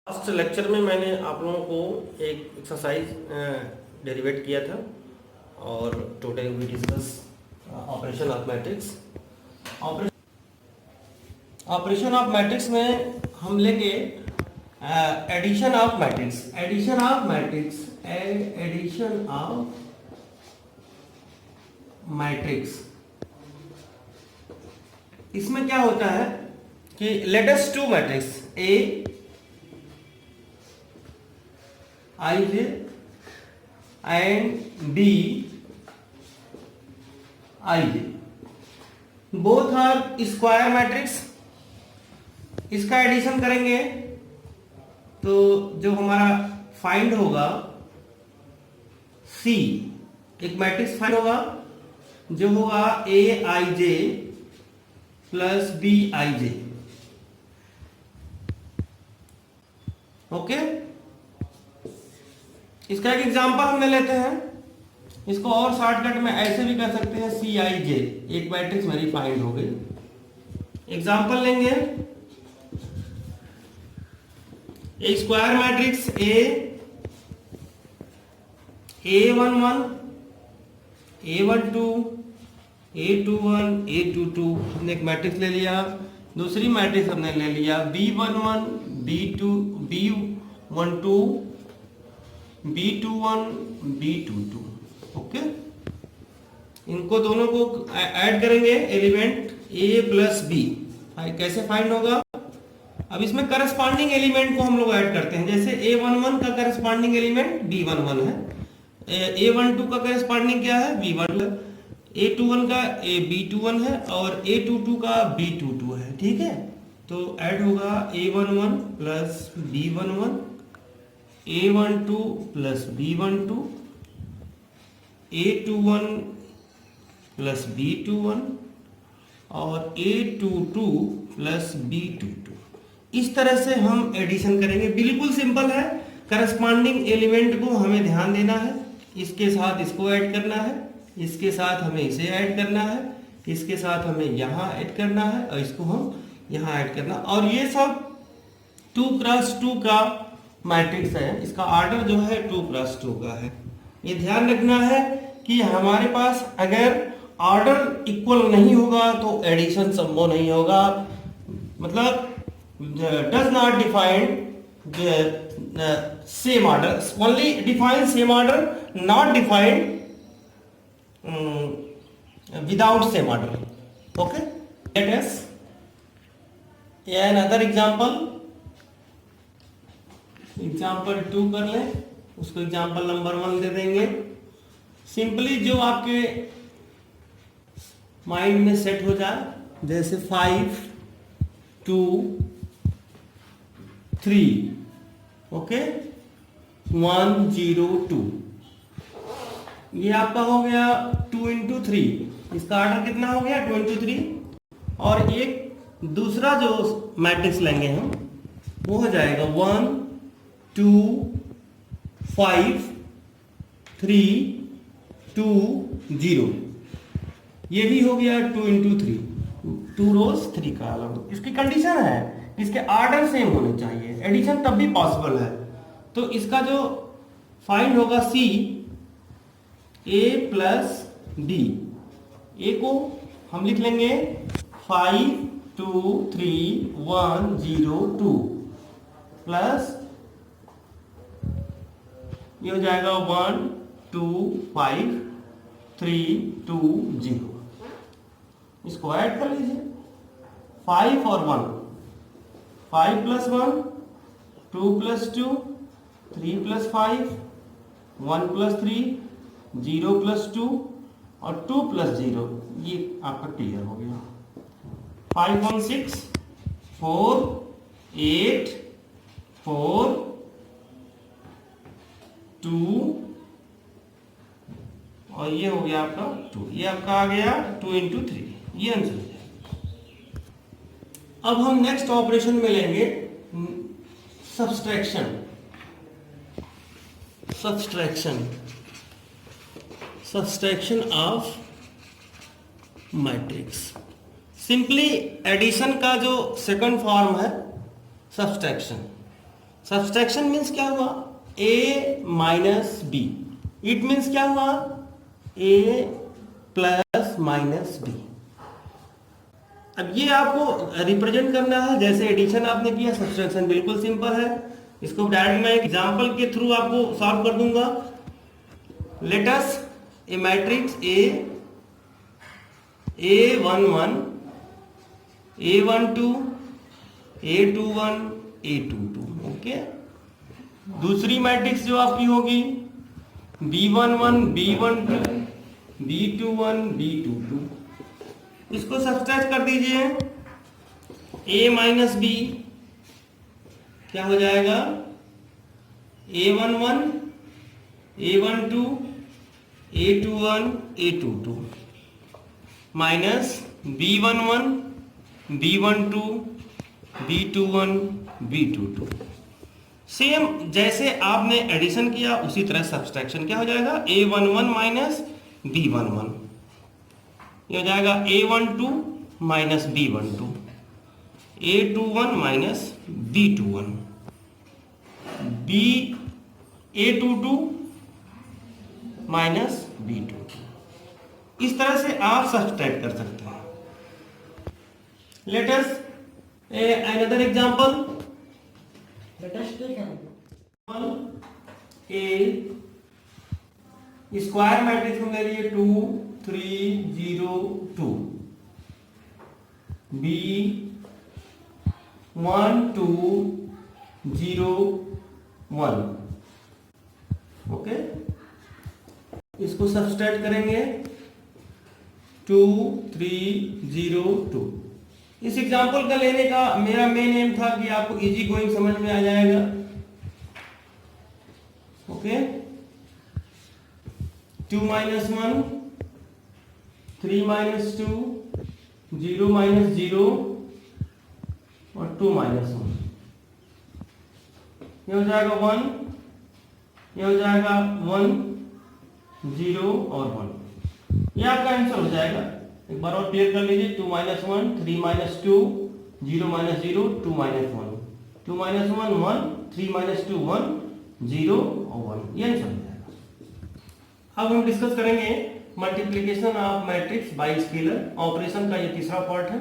Last lecture में मैंने आप लोगों को एक एक्सरसाइज डेरिवेट किया था और today we discuss operation of matrix. Operation of matrix में हम लेंगे addition of matrix. Addition of matrix इसमें क्या होता है कि let us two matrix A I J and B I J both are square matrix. इसका एडिशन करेंगे तो जो हमारा फाइंड होगा C, एक मैट्रिक्स फाइंड होगा जो होगा A I J plus B I J। Okay, इसका एक एग्जांपल हमने लेते हैं। इसको और शॉर्टकट में ऐसे भी कर सकते हैं, सी आई जे एक मैट्रिक्स मेरी फाइंड हो गई। एग्जांपल लेंगे, एक square matrix A11 A12 A21 A22 हमने एक मैट्रिक्स ले लिया। दूसरी मैट्रिक्स हमने ले लिया B11 B12 B21 B22। Okay, इनको दोनों को ऐड करेंगे एलिमेंट A प्लस B। कैसे फाइंड होगा? अब इसमें करस्पॉन्डिंग एलिमेंट को हम लोग ऐड करते हैं। जैसे A11 का करस्पॉन्डिंग एलिमेंट B11 है, A12 का करस्पॉन्डिंग क्या है? B1 है, A21 का B21 है और A22 का B22 है। ठीक है, तो ऐड होगा A11 plus B11, A12 plus B12, A21 plus B21 और A22 प्लस B22। इस तरह से हम एडिशन करेंगे। बिल्कुल सिंपल है। करस्पॉन्डिंग एलिमेंट को हमें ध्यान देना है, इसके साथ इसको ऐड करना है, इसके साथ हमें इसे ऐड करना है, इसके साथ हमें यहाँ ऐड करना है और इसको हम यहाँ ऐड करना। और ये सब 2x2 का मैट्रिक्स है। इसका ऑर्डर जो है 2x2 का है। ये ध्यान रखना है कि हमारे पास अगर ऑर्डर इक्वल नहीं होगा तो एडिशन संभव नहीं होगा। मतलब does not define same order, only define same order, not defined without same order. Okay, let us another example 2 कर लें, उसको एग्जाम्पल नंबर 1 दे देंगे। सिंपली जो आपके माइंड में सेट हो जाए, जैसे 5 2 3, ओके, 1 0 2, ये आपका हो गया 2 into 3। इसका ऑर्डर कितना हो गया? 2 into 3। और एक दूसरा जो मैट्रिक्स लेंगे हम, वो हो जाएगा 1 2 5 3 2 0। ये भी हो गया 2 into 3, 2 रोज 3 कॉलम। इसकी कंडीशन है इसके ऑर्डर सेम होने चाहिए, एडिशन तब भी पॉसिबल है। तो इसका जो फाइंड होगा C A plus D, A को हम लिख लेंगे 5 2 3 1 0 2 प्लस ये हो जाएगा 1 2 5 3 2 0। इसको ऐड कर लीजिए, 5 और 1, 5 plus 1 2 plus 2 3 plus 5 1 plus 3 0 plus 2 और 2 प्लस 0। ये आपका क्लियर हो गया। 5 1 6 4 8 4 2 और ये हो गया आपका 2। ये आपका आ गया 2 into 3। ये आंसर है। अब हम नेक्स्ट ऑपरेशन में लेंगे subtraction. Subtraction of matrix. Simply addition का जो सेकंड फॉर्म है सब्सट्रैक्शन। सब्सट्रैक्शन मीन्स क्या हुआ, A minus B, it means क्या हुआ, ए प्लस माइनस बी। अब ये आपको रिप्रेजेंट करना है जैसे एडिशन आपने किया, सब्सट्रैक्शन बिल्कुल सिंपल है। इसको डायरेक्ट मैं एक एग्जांपल के थ्रू आपको सॉल्व कर दूंगा। Let us a matrix A11, A12, A21, A22, okay. दूसरी मैट्रिक्स जो आपकी होगी B11, B12, B21, B22, इसको सब्सट्रैक्ट कर दीजिए। A माइनस बी क्या हो जाएगा, A11, A12, A21, A22 minus B11, B12, B21, B22। Same जैसे आपने एडिशन किया उसी तरह सब्सट्रैक्शन क्या हो जाएगा, A11 माइनस B11, ये हो जाएगा A12 minus B12, A21 minus B21, A22 minus B22। इस तरह से आप सब्सट्रैक्ट कर सकते हैं। Let us another example, let us take a square matrix में ले लिए 2 3 0 2, बी 1 2 0 1, ओके। इसको सब्सट्रैक्ट करेंगे 2 3 0 2। इस एग्जाम्पल का लेने का मेरा मेन एम था कि आपको इजी गोइंग समझ में आ जाएगा, ओके। 2 माइनस 1, 3 माइनस 2, 0 माइनस 0 और 2 माइनस 1, ये हो जाएगा 1, ये हो जाएगा 1 0 और 1, ये आपका आंसर हो जाएगा। एक बार और क्लियर कर लीजिए, 2 minus 1, 3 minus 2, 0 minus 0, 2 minus 1, 2 minus 1 1, 3 minus 2 1, 0 और 1, ये आंसर हो जाएगा। अब हम डिस्कस करेंगे multiplication of matrix bye scalar operation का, ये तीसरा पार्ट है।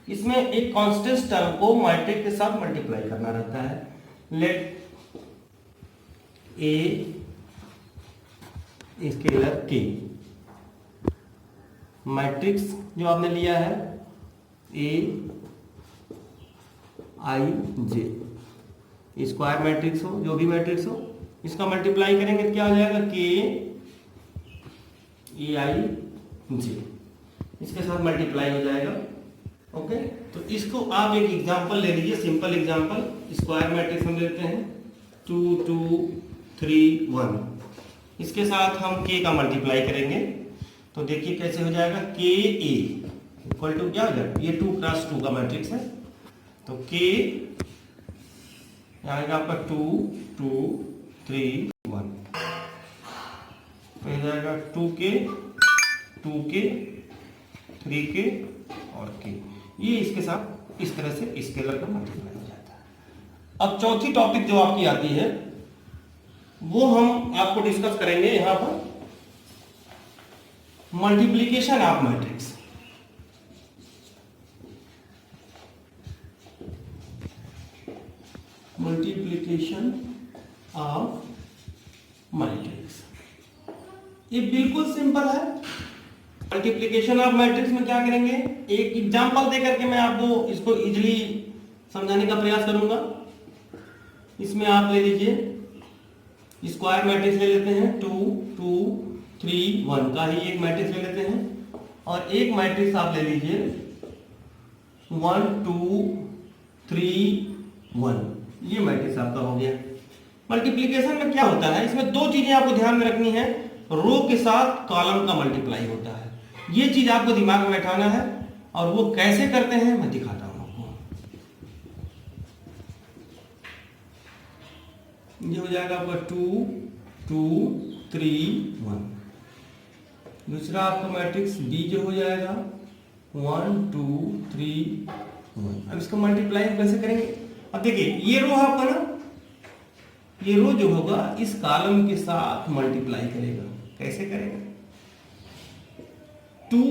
इसमें एक कांस्टेंट टर्म को मैट्रिक्स के साथ मल्टीप्लाई करना रहता है। लेट ए स्केलर के, मैट्रिक्स जो आपने लिया है ए आई जे, स्क्वायर मैट्रिक्स हो, जो भी मैट्रिक्स हो, इसका मल्टीप्लाई करेंगे तो क्या हो जाएगा, के ए आई जे, इसके साथ मल्टीप्लाई हो जाएगा, ओके। तो इसको आप एक एग्जांपल ले लीजिए, सिंपल एग्जांपल स्क्वायर मैट्रिक्स हम लेते हैं 2 2 3 1, इसके साथ हम k का मल्टीप्लाई करेंगे तो देखिए कैसे हो जाएगा, के ए इक्वल टू क्या हो जाएगा, ये 2 क्रॉस 2 का मैट्रिक्स है, तो k आएगा आपका 2 2 3 1, तो हो जाएगा 2k 3k और k, ये इसके साथ इस तरह से स्केलर का मल्टीप्लाई हो जाता है। अब चौथी टॉपिक जो आपकी आती है वो हम आपको डिस्कस करेंगे यहां पर, multiplication of matrix. Multiplication of matrix, ये बिल्कुल सिंपल है। मल्टीप्लिकेशन ऑफ मैट्रिक्स में क्या करेंगे, एक एग्जांपल देकर के मैं आपको इसको इजीली समझाने का प्रयास करूंगा। इसमें आप ले लीजिए स्क्वायर मैट्रिक्स ले लेते हैं 2 2 3 1 का ही एक मैट्रिक्स ले लेते हैं, और एक मैट्रिक्स आप ले लीजिए 1 2 3 1, ये मैट्रिक्स आपका हो गया। मल्टीप्लिकेशन में क्या होता है, इसमें दो चीजें आपको ध्यान में रखनी है, रो के साथ कॉलम का मल्टीप्लाई होता है, ये चीज आपको दिमाग में बैठाना है, और वो कैसे करते हैं मैं दिखाता हूं आपको। ये हो जाएगा आपका 2 2 3 1, दूसरा आपका मैट्रिक्स बी जो हो जाएगा 1 2 3 1। अब इसको मल्टीप्लाई कैसे करेंगे, अब देखिए ये रो आपका ना ये रो जो होगा इस कॉलम के साथ मल्टीप्लाई करेगा। कैसे करेगा? 2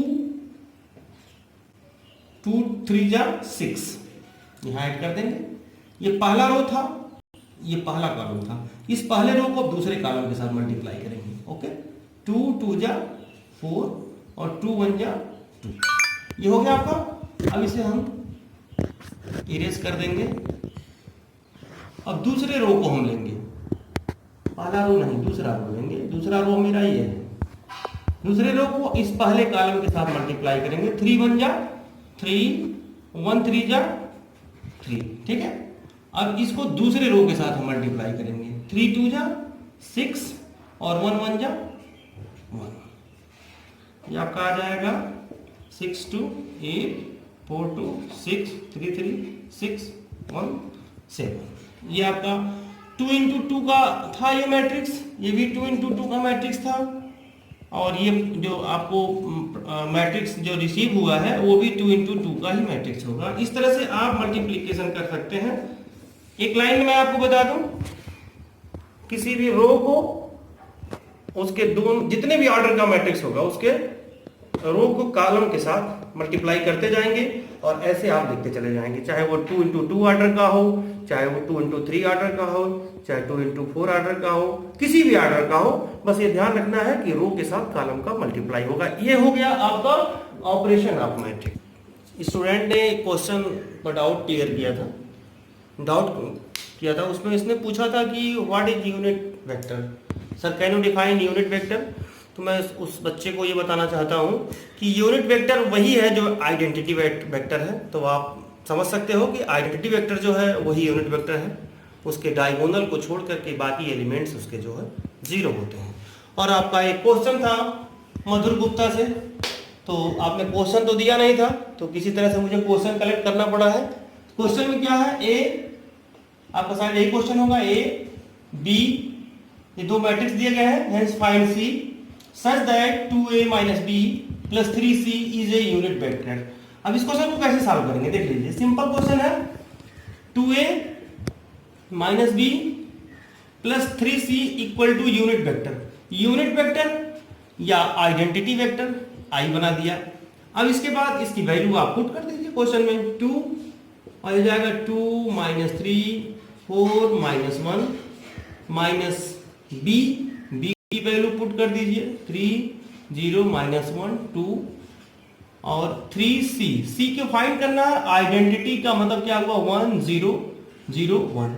3 जा 6 यहां ऐड कर देंगे। ये पहला रो था, ये पहला कॉलम था, इस पहले रो को दूसरे कॉलम के साथ मल्टीप्लाई करेंगे। ओके, 2 2 जा 4 और 2 1 जा 2। ये हो गया आपका। अब इसे हम इरेज कर देंगे। अब दूसरे रो को हम लेंगे, पहला रो नहीं दूसरा रो लेंगे। दूसरा रो मेरा ये है। दूसरे रो को इस पहले कॉलम के साथ मल्टीप्लाई करेंगे। 3 1 जा 3, 1 3 जा 3। ठीक है, अब इसको दूसरे रो के साथ हम मल्टीप्लाई करेंगे। 3 2 जा 6 और 1 1 जा 1। ये आपका आ जाएगा 6 2 8 4 2 6 3 3 6 1 7। ये आपका 2 इंटू 2 का था ये मैट्रिक्स, ये भी 2 इंटू 2 का मैट्रिक्स था। और ये जो आपको मैट्रिक्स जो रिसीव हुआ है वो भी 2 इंटू 2 का ही मैट्रिक्स होगा। इस तरह से आप मल्टीप्लिकेशन कर सकते हैं। एक लाइन में मैं आपको बता दूं, किसी भी रो को उसके दोनों जितने भी ऑर्डर का मैट्रिक्स होगा उसके रो को कॉलम के साथ मल्टीप्लाई करते जाएंगे और ऐसे आप देखते चले जाएंगे। चाहे वो 2 इंटू 2 ऑर्डर का हो, चाहे वो 2 इंटू 3 ऑर्डर का हो, चाहे 2 इंटू 4 ऑर्डर का हो, किसी भी ऑर्डर का हो, बस ये ध्यान रखना है कि रो के साथ कॉलम का मल्टीप्लाई होगा। ये हो गया आपका ऑपरेशन ऑफ मैट्रिक्स। स्टूडेंट ने क्वेश्चन का डाउट क्लियर किया था, उसमें इसने पूछा था कि what is unit vector. Sir can you define unit vector. तो मैं उस बच्चे को ये बताना चाहता हूँ कि यूनिट वेक्टर वही है जो आइडेंटिटी वेक्टर है। तो आप समझ सकते हो कि आइडेंटिटी वेक्टर जो है वही यूनिट वेक्टर है। उसके डायगोनल को छोड़ करके बाकी एलिमेंट्स उसके जो है 0 होते हैं। और आपका एक क्वेश्चन था मधुर गुप्ता से, तो आपने क्वेश्चन तो दिया नहीं था, तो किसी तरह से मुझे क्वेश्चन कलेक्ट करना पड़ा है। क्वेश्चन में क्या है, ए आपका शायद यही क्वेश्चन होगा, ए बी ये दो मैट्रिक्स दिए गए हैं, hence find C such that 2a minus B plus 3c is a unit vector. अब इस क्वेश्चन को कैसे सॉल्व करेंगे देख लीजिए। सिंपल क्वेश्चन है, 2a minus B plus 3c equal to unit vector. Unit vector या आइडेंटिटी वेक्टर आई बना दिया। अब इसके बाद इसकी वैल्यू आप पुट कर दीजिए क्वेश्चन में, 2 और हो जाएगा 2 माइनस 3 4 माइनस 1 माइनस बी की वैल्यू पुट कर दीजिए 3 0 माइनस 1 2 और 3c सी को फाइंड करना है। आइडेंटिटी का मतलब क्या हुआ 1 0 0 1।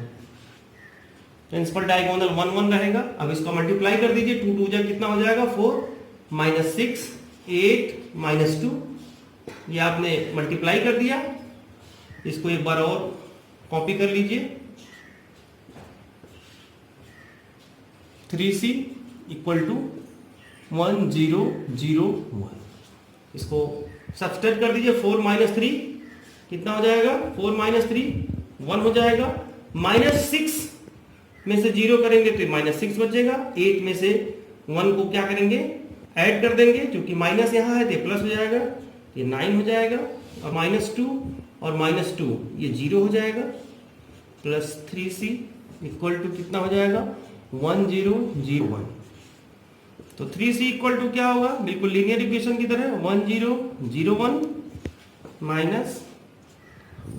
प्रिंसिपल डायगोनल 1 1 रहेगा। अब इसको मल्टीप्लाई कर दीजिए, 2 2 जा कितना हो जाएगा 4 माइनस 6 8 माइनस 2। ये आपने मल्टीप्लाई कर दिया। इसको एक बार और कॉपी कर लीजिए, 3c इक्वल टू 1 0 0 1। इसको सब्सट्रैक्ट कर दीजिए, 4 माइनस 3 कितना हो जाएगा 4 माइनस 3 1 हो जाएगा। माइनस 6 में से 0 करेंगे तो माइनस 6 बचेगा। 8 में से 1 को क्या करेंगे ऐड कर देंगे, क्योंकि माइनस यहाँ है तो प्लस हो जाएगा, ये 9 हो जाएगा। और माइनस 2 और माइनस 2 ये 0 हो जाएगा। प्लस 3c इक्वल टू कितना हो जाएगा 1 0 0 1। तो 3c इक्वल टू क्या होगा, बिल्कुल लीनियर इक्वेशन की तरह 1 0 0 1 माइनस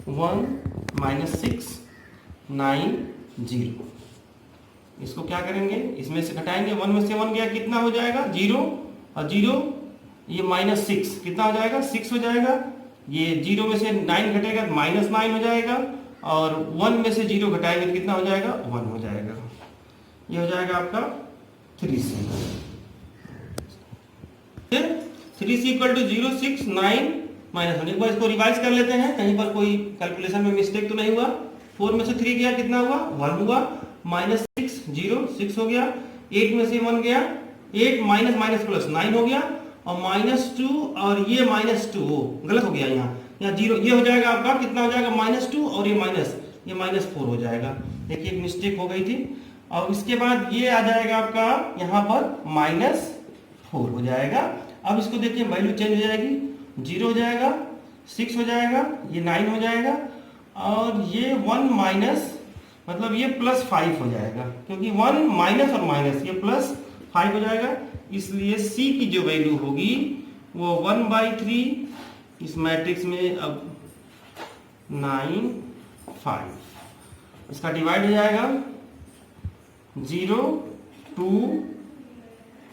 1 माइनस 6 9 0। इसको क्या करेंगे, इसमें से घटाएंगे, 1 में से 1 गया कितना हो जाएगा 0 और 0 ये माइनस 6 कितना हो जाएगा 6 हो जाएगा। ये 0 में से 9 घटेगा माइनस 9 हो जाएगा और 1 में से 0 घटाएंगे तो कितना हो जाएगा 1 हो जाएगा। ये हो जाएगा आपका 3c। 3c equal to 0 6 9 minus 1। एक बार इसको रिवाइज कर लेते हैं, कहीं पर कोई कैलकुलेशन में मिस्टेक तो नहीं हुआ। 4 में से 3 गया कितना हुआ 1 हुआ। माइनस 6 0 6 हो गया। 8 में से 1 गया 8 माइनस माइनस प्लस 9 हो गया। और माइनस 2 और ये माइनस 2 गलत हो गया, यहाँ 0 ये हो जाएगा आपका कितना हो जाएगा माइनस 2 और ये माइनस 4 हो जाएगा। देखिए एक मिस्टेक हो गई थी। और इसके बाद ये आ जाएगा आपका यहाँ पर माइनस 4 हो जाएगा। अब इसको देखिए वैल्यू चेंज हो जाएगी, 0 हो जाएगा 6 हो जाएगा, ये 9 हो जाएगा और ये 1 माइनस मतलब ये +5 हो जाएगा, क्योंकि 1 माइनस और माइनस ये +5 हो जाएगा। इसलिए सी की जो वैल्यू होगी वो 1/3, इस मैट्रिक्स में अब 9 5, इसका डिवाइड हो जाएगा 0 2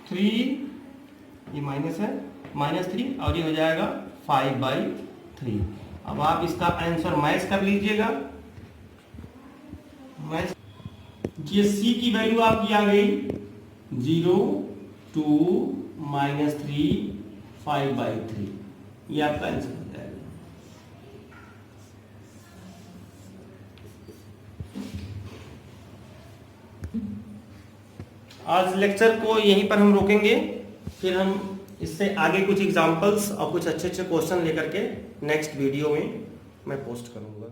3, ये माइनस है -3, और ये हो जाएगा 5/3। अब आप इसका आंसर मैच कर लीजिएगा। मैच, ये सी की वैल्यू आपकी आ गई 0 2 -3 5/3, ये आपका आंसर हो जाएगा। आज लेक्चर को यहीं पर हम रोकेंगे, फिर हम इससे आगे कुछ एग्जांपल्स और कुछ अच्छे अच्छे क्वेश्चन लेकर के नेक्स्ट वीडियो में मैं पोस्ट करूंगा।